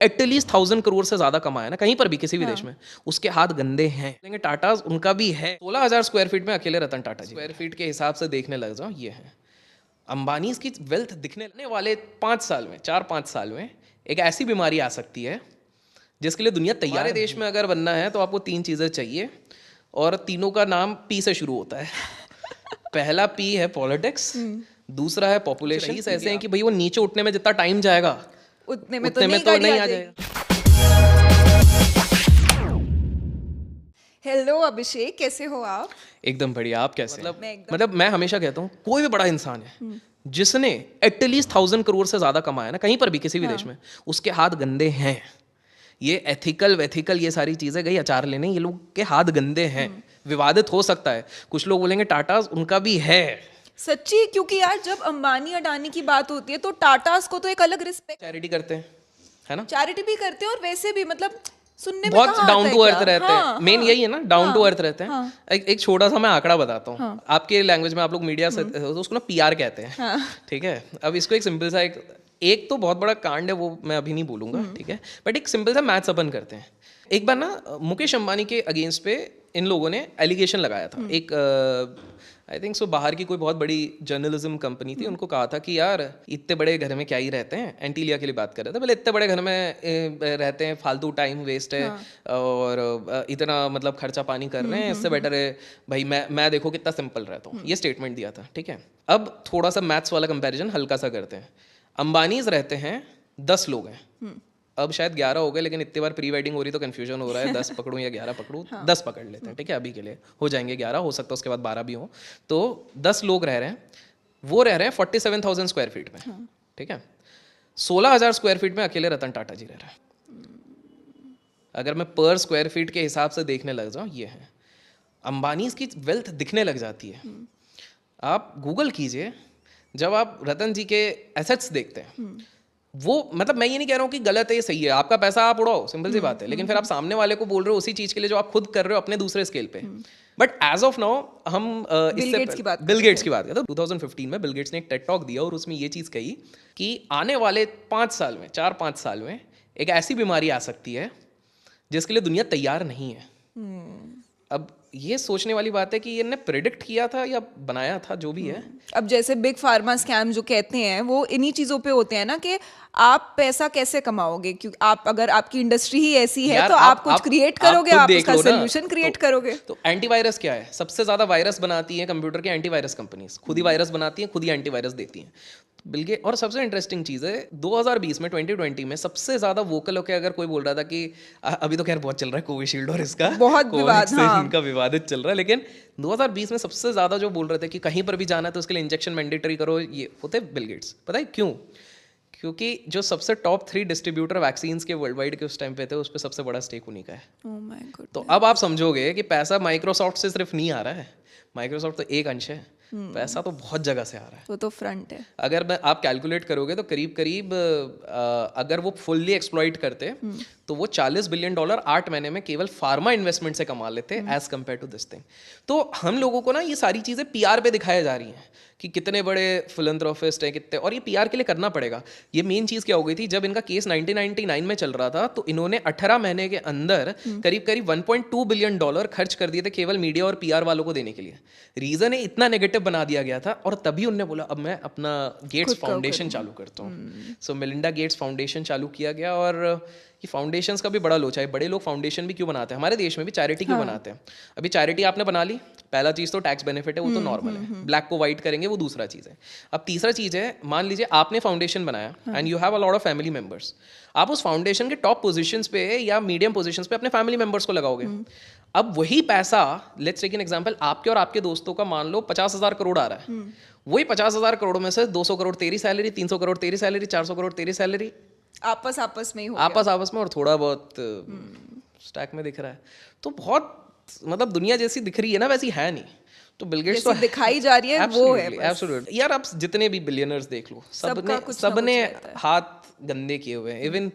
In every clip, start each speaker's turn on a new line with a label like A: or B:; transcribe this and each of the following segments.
A: At least 1,000 crore से ज्यादा कमाया ना कहीं पर भी किसी भी देश में, उसके हाथ गंदे हैं। लेकिन टाटा उनका भी है। 16,000 स्क्वायर फीट में अकेले रतन टाटा जी, स्क्वायर फीट के हिसाब से देखने लग जाओ ये है। अंबानी की वेल्थ दिखने वाले 5 साल में, 4-5 साल में एक ऐसी बीमारी आ सकती है जिसके लिए दुनिया तैयार है। देश में अगर बनना है तो आपको 3 चीज़ें चाहिए, और तीनों का नाम पी से शुरू होता है। पहला पी है पॉलिटिक्स, दूसरा है पॉपुलेशन। ऐसे हैं कि भाई वो नीचे उठने में जितना टाइम जाएगा
B: उतने में
A: तो नहीं आ जाएगा।
B: हेलो अभिषेक, कैसे हो आप?
A: एकदम बढ़िया, आप कैसे?
B: मतलब
A: मैं हमेशा कहता हूँ कोई भी बड़ा इंसान है जिसने एटलीस्ट 1,000 करोड़ से ज्यादा कमाया ना कहीं पर भी किसी भी देश में, उसके हाथ गंदे हैं। ये एथिकल ये सारी चीजें गई अचार लेने, ये लोग के हाथ गंदे हैं। विवादित हो सकता है, कुछ लोग बोलेंगे टाटा उनका भी है।
B: सच्ची, क्योंकि यार जब अंबानी अडानी की बात होती है तो टाटास को तो एक अलग रिस्पेक्ट,
A: चैरिटी करते हैं, है ना?
B: चैरिटी भी करते हैं और वैसे भी मतलब सुनने में
A: बहुत
B: कहाँ
A: डाउन
B: आता
A: टू
B: है
A: अर्थ
B: क्या?
A: रहते हैं। मेन यही है ना, डाउन टू अर्थ रहते हैं।
B: हाँ।
A: एक छोटा सा मैं आंकड़ा बताता हूँ। आपके लैंग्वेज में आप लोग मीडिया से तो उसको ना पीआर कहते हैं, ठीक है? अब इसको एक सिंपल सा एक तो बहुत बड़ा कांड है, वो मैं अभी नहीं बोलूंगा, ठीक है? बट एक सिंपल सा मैथ्स अपन करते हैं। एक बार ना मुकेश अंबानी के अगेंस्ट पे इन लोगों ने एलिगेशन लगाया था। एक आई थिंक सो बाहर की कोई बहुत बड़ी जर्नलिज्म कंपनी थी, उनको कहा था कि यार इतने बड़े घर में क्या ही रहते हैं, एंटीलिया के लिए बात कर रहे थे, बोले इतने बड़े घर में रहते हैं, फालतू टाइम वेस्ट है, और इतना मतलब खर्चा पानी कर रहे हैं, इससे बेटर है भाई मैं देखो कितना सिंपल रहता हूँ। ये स्टेटमेंट दिया था, ठीक है? अब थोड़ा सा मैथ्स वाला कंपैरिजन हल्का सा करते हैं। अंबानीज रहते हैं 10 लोग हैं, अब शायद 11 हो गए, लेकिन इतनी बार प्री वेडिंग हो रही तो कंफ्यूजन हो रहा है 10 पकड़ूं या 11 पकड़ूं। 10 पकड़ लेते हैं, ठीक है? अभी के लिए हो जाएंगे 11, हो सकता है उसके बाद 12 भी हो। तो 10 लोग रह रहे हैं, वो रह रहे हैं 47,000 स्क्वायर फीट में, ठीक है? 16,000 स्क्वायर फीट में अकेले रतन टाटा जी रह रहे हैं। अगर मैं पर स्क्वायर फीट के हिसाब से देखने लग जाऊं, ये है। अंबानी की वेल्थ दिखने लग जाती है। आप गूगल कीजिए, जब आप रतन जी के एसेट्स देखते हैं, वो मतलब मैं ये नहीं कह रहा हूँ कि गलत है, ये सही है, आपका पैसा आप उड़ाओ, सिंपल सी बात है। लेकिन फिर आप सामने वाले को बोल रहे हो उसी चीज के लिए जो आप खुद कर रहे हो अपने दूसरे स्केल पे। बट एज ऑफ नाउ हम
B: बिल गेट्स की बात
A: करते हैं। 2015 में बिल गेट्स ने एक टेड टॉक दिया और उसमें ये चीज कही कि आने वाले 5 साल में, 4-5 साल में एक ऐसी बीमारी आ सकती है जिसके लिए दुनिया तैयार नहीं है। अब ये सोचने वाली बात है कि ये ने प्रेडिक्ट किया था या बनाया था, जो भी है।
B: अब जैसे बिग फार्मा स्कैम जो कहते हैं वो इन्हीं चीजों पे होते हैं ना, कि आप पैसा कैसे कमाओगे, क्योंकि आप अगर आपकी इंडस्ट्री ही ऐसी है तो आप कुछ क्रिएट करोगे, आप उसका सोल्यूशन क्रिएट करोगे।
A: तो एंटीवायरस क्या है? सबसे ज्यादा वायरस बनाती है कंप्यूटर के एंटीवायरस कंपनीज, खुद ही वायरस बनाती हैं, खुद ही एंटीवायरस देती हैं। बिलगेट। और सबसे इंटरेस्टिंग चीज़ है 2020 में 2020 में सबसे ज़्यादा वोकल होकर अगर कोई बोल रहा था कि अभी तो खैर बहुत चल रहा है कोविशील्ड और इसका
B: बहुत विवाद, हाँ,
A: इनका विवादित चल रहा है, लेकिन 2020 में सबसे ज़्यादा जो बोल रहे थे कि कहीं पर भी जाना है तो उसके लिए इंजेक्शन मैंडेटरी करो, ये होते बिल गेट्स। पता है क्यों? क्योंकि जो सबसे टॉप 3 डिस्ट्रीब्यूटर वैक्सीन्स के वर्ल्ड वाइड के उस टाइम पे थे, उस पर सबसे बड़ा स्टेक उन्हीं का है।
B: Oh my goodness।
A: तो अब आप समझोगे कि पैसा माइक्रोसॉफ्ट से सिर्फ नहीं आ रहा है, माइक्रोसॉफ्ट तो एक अंश है, पैसा तो बहुत जगह से आ रहा है।
B: वो तो फ्रंट है।
A: अगर आप कैलकुलेट करोगे तो करीब करीब अगर वो फुल्ली एक्सप्लॉइट करते तो वो $40 बिलियन 8 महीने में केवल फार्मा इन्वेस्टमेंट से कमा लेते as compare to this thing. तो हम लोगों को ना ये सारी चीज़ें पीआर पे दिखाई जा रही हैं कि कितने बड़े फिलैंथ्रोपिस्ट हैं, कितने, और ये पीआर के लिए करना पड़ेगा। ये मेन चीज़ क्या हो गई थी, जब इनका केस 1999 में चल रहा था तो इन्होंने 18 महीने के अंदर करीब करीब $1.2 बिलियन खर्च कर दिए थे केवल मीडिया और पीआर वालों को देने के लिए। रीज़न है इतना नेगेटिव बना दिया गया था, और तभी उन्होंने बोला अब मैं अपना गेट्स फाउंडेशन चालू करता हूँ। सो मेलिंडा गेट्स फाउंडेशन चालू किया गया, और ये फाउंडेशंस का भी बड़ा लोचा है। बड़े लोग फाउंडेशन भी क्यों बनाते हैं, हमारे देश में भी चैरिटी क्यों बनाते हैं? अभी चैरिटी आपने बना ली, पहला चीज़ तो टैक्स बेनिफिट है, वो तो नॉर्मल है, ब्लैक को वाइट करेंगे, वो दूसरा चीज़ है। अब तीसरा चीज़ है, मान लीजिए आपने फाउंडेशन बनाया and you have a lot of family members, आप उस फाउंडेशन के टॉप पोजीशंस पे या मीडियम पोजीशंस पे अपने फैमिली मेंबर्स को लगाओगे। अब वही पैसा, लेट्स टेक एन एग्जांपल, आपके और आपके दोस्तों का मान लो 50,000 करोड़ आ रहा है, वही 50,000 करोड़ में से 200 करोड़ तेरी सैलरी, 300 करोड़ तेरी सैलरी, 400 करोड़ तेरी सैलरी,
B: आपस में ही हो
A: आपस में, और थोड़ा बहुत स्टैक में दिख रहा है। तो बहुत मतलब दुनिया जैसी दिख रही है ना, वैसी है नहीं। तो बिल गेट्स तो
B: दिखाई जा रही है, वो है
A: एब्सोल्युटली। यार आप जितने भी बिलियनर्स देख लो, सबने हाथ गंदे किए हुए हैं। इवन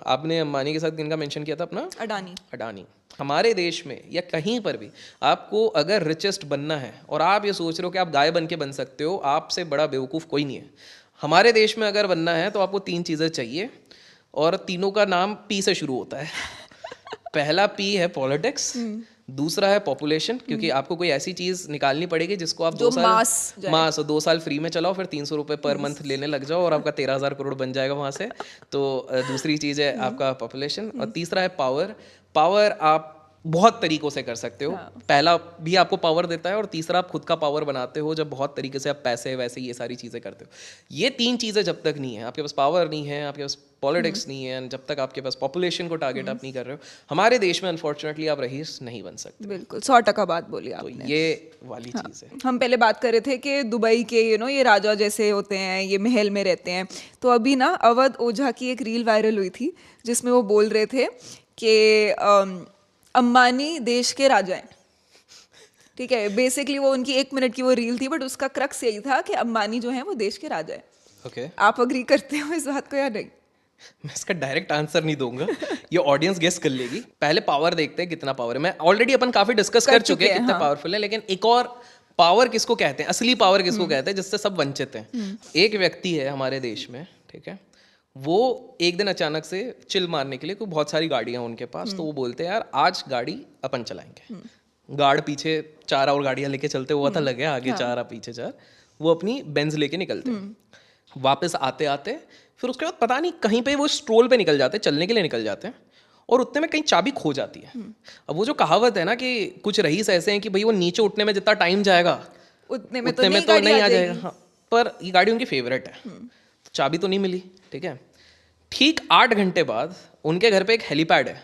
A: आपने अंबानी के साथ किनका मेंशन किया था अपना? अडानी। हमारे देश में या कहीं पर भी आपको अगर रिचेस्ट बनना है और आप ये सोच रहे हो कि आप गाय बन के बन सकते हो, आपसे बड़ा बेवकूफ़ कोई नहीं है। हमारे देश में अगर बनना है तो आपको 3 चीज़ें चाहिए, और तीनों का नाम पी से शुरू होता है। पहला पी है पॉलिटिक्स, दूसरा है पॉपुलेशन, क्योंकि आपको कोई ऐसी चीज निकालनी पड़ेगी जिसको आप 2 साल मास 2 साल फ्री में चलाओ, फिर 300 रुपये पर मंथ लेने लग जाओ और आपका 13,000 करोड़ बन जाएगा वहां से। तो दूसरी चीज है आपका पॉपुलेशन, और तीसरा है पावर। पावर आप बहुत तरीकों से कर सकते हो। पहला भी आपको पावर देता है, और तीसरा आप खुद का पावर बनाते हो जब बहुत तरीके से आप पैसे वैसे ये सारी चीज़ें करते हो। ये 3 चीज़ें जब तक नहीं है, आपके पास पावर नहीं है, आपके पास पॉलिटिक्स नहीं है, जब तक आपके पास पॉपुलेशन को टारगेट आप नहीं कर रहे हो, हमारे देश में अनफॉर्चुनेटली आप रईस नहीं बन सकते।
B: बिल्कुल 100% बात बोली आपने।
A: तो ये वाली चीज़ है।
B: हम पहले बात कर रहे थे कि दुबई के ये राजा जैसे होते हैं, ये महल में रहते हैं। तो अभी ना अवध ओझा की एक रील वायरल हुई थी जिसमें वो बोल रहे थे कि अंबानी देश के राजा हैं। ठीक है, बेसिकली वो उनकी 1 मिनट की वो रील थी, बट उसका क्रक्स यही था कि अंबानी जो है वो देश के राजा है।
A: ओके,
B: आप अग्री करते हो इस बात को या नहीं?
A: मैं इसका डायरेक्ट आंसर नहीं दूंगा, ये ऑडियंस गेस कर लेगी। पहले पावर देखते हैं कितना पावर है। मैं ऑलरेडी अपन काफी डिस्कस कर चुके हैं कितना पावरफुल है, लेकिन एक और पावर किसको कहते हैं, असली पावर किसको कहते हैं, जिससे सब वंचित हैं। एक व्यक्ति है हमारे देश में, ठीक है, वो एक दिन अचानक से चिल मारने के लिए, कोई बहुत सारी गाड़ियां उनके पास, तो वो बोलते हैं यार आज गाड़ी अपन चलाएंगे। गार्ड पीछे 4 और गाड़ियां लेके चलते हुआ था, लगे आगे 4 पीछे 4, वो अपनी बेंज लेके निकलते हैं। वापस आते आते फिर उसके बाद पता नहीं कहीं पे वो स्ट्रोल पे निकल जाते हैं, चलने के लिए निकल जाते हैं, और उतने में कहीं चाबी खो जाती है। अब वो जो कहावत है ना कि कुछ रईस ऐसे हैं कि भाई वो नीचे उठने में जितना टाइम जाएगा
B: उतने में
A: तो नहीं आ जाएगा। हाँ, पर ये गाड़ी उनकी फेवरेट है, चाबी तो नहीं मिली। ठीक है, ठीक 8 घंटे बाद उनके घर पे एक हेलीपैड है।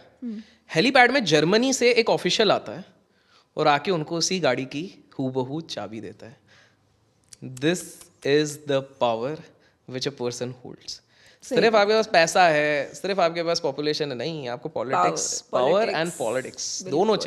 A: हेलीपैड में जर्मनी से एक ऑफिशियल आता है और आके उनको उसी गाड़ी की हूबहू चाबी देता है। This is the power which a person holds. सिर्फ आपके पास पैसा है, सिर्फ आपके पास पॉपुलेशन है, नहीं, आपको पॉलिटिक्स, पावर एंड पॉलिटिक्स दोनों चाहिए।